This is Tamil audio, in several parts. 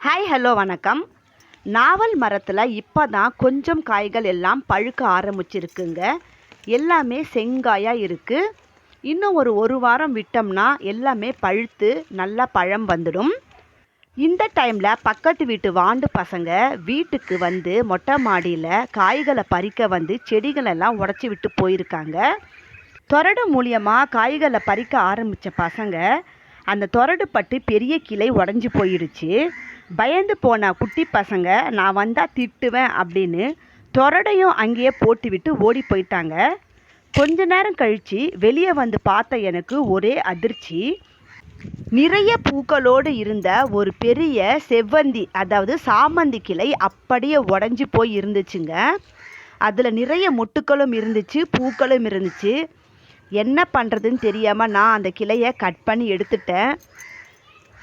ஹாய் ஹலோ வணக்கம். நாவல் மரத்தில் இப்போ தான் கொஞ்சம் காய்கள் எல்லாம் பழுக்க ஆரம்பிச்சிருக்குங்க. எல்லாமே செங்காயாக இருக்குது. இன்னும் ஒரு வாரம் விட்டோம்னா எல்லாமே பழுத்து நல்லா பழம் வந்துடும். இந்த டைமில் பக்கத்து வீட்டு வாண்டு பசங்க வீட்டுக்கு வந்து மொட்டை மாடியில் காய்களை பறிக்க வந்து செடிகளெல்லாம் உடச்சி விட்டு போயிருக்காங்க. தொரடு மூலியமாக காய்களை பறிக்க ஆரம்பித்த பசங்க அந்த தொரடு பட்டு பெரிய கிளை உடஞ்சி போயிடுச்சு. பயந்து போன குட்டி பசங்க நான் வந்தால் திட்டுவேன் அப்படின்னு தொரடையும் அங்கேயே போட்டுவிட்டு ஓடி போயிட்டாங்க. கொஞ்ச நேரம் கழித்து வெளியே வந்து பார்த்த எனக்கு ஒரே அதிர்ச்சி. நிறைய பூக்களோடு இருந்த ஒரு பெரிய செவ்வந்தி, அதாவது சாமந்தி கிளை அப்படியே உடஞ்சி போய் இருந்துச்சுங்க. அதில் நிறைய மொட்டுக்களும் இருந்துச்சு, பூக்களும் இருந்துச்சு. என்ன பண்ணுறதுன்னு தெரியாமல் நான் அந்த கிளையை கட் பண்ணி எடுத்துட்டேன்.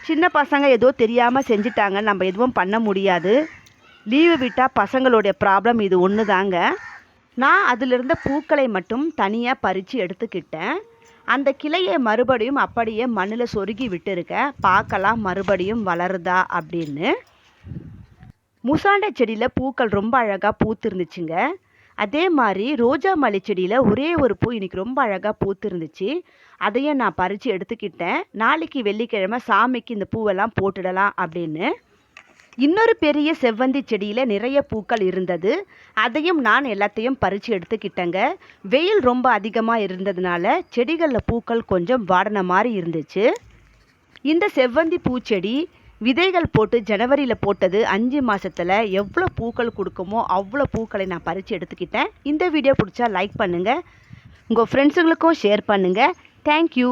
சின்ன பசங்க ஏதோ தெரியாமல் செஞ்சிட்டாங்க, நம்ம எதுவும் பண்ண முடியாது. லீவு விட்டால் பசங்களுடைய ப்ராப்ளம் இது ஒன்று தாங்க. நான் அதிலிருந்த பூக்களை மட்டும் தனியாக பறித்து எடுத்துக்கிட்டேன். அந்த கிளையை மறுபடியும் அப்படியே மண்ணில் சொருகி விட்டுருக்கேன். பார்க்கலாம் மறுபடியும் வளருதா அப்படின்னு. முசாண்டை செடியில் பூக்கள் ரொம்ப அழகாக பூத்துருந்துச்சுங்க. அதே மாதிரி ரோஜா மல்லி செடியில் ஒரே ஒரு பூ இன்றைக்கி ரொம்ப அழகாக பூத்துருந்துச்சு. அதையும் நான் பறித்து எடுத்துக்கிட்டேன். நாளைக்கு வெள்ளிக்கிழமை சாமிக்கு இந்த பூவெல்லாம் போட்டுடலாம் அப்படின்னு. இன்னொரு பெரிய செவ்வந்தி செடியில் நிறைய பூக்கள் இருந்தது. அதையும் நான் எல்லாத்தையும் பறித்து எடுத்துக்கிட்டேங்க. வெயில் ரொம்ப அதிகமாக இருந்ததுனால செடிகளில் பூக்கள் கொஞ்சம் வாடின மாதிரி இருந்துச்சு. இந்த செவ்வந்தி பூச்செடி விதைகள் போட்டு ஜனவரியில் போட்டது. 5 மாதத்தில் எவ்வளோ பூக்கள் கொடுக்குமோ அவ்வளோ பூக்களை நான் பறித்து எடுத்துக்கிட்டேன். இந்த வீடியோ பிடிச்சா லைக் பண்ணுங்கள், உங்கள் ஃப்ரெண்ட்ஸுங்களுக்கும் ஷேர் பண்ணுங்கள். தேங்க்யூ.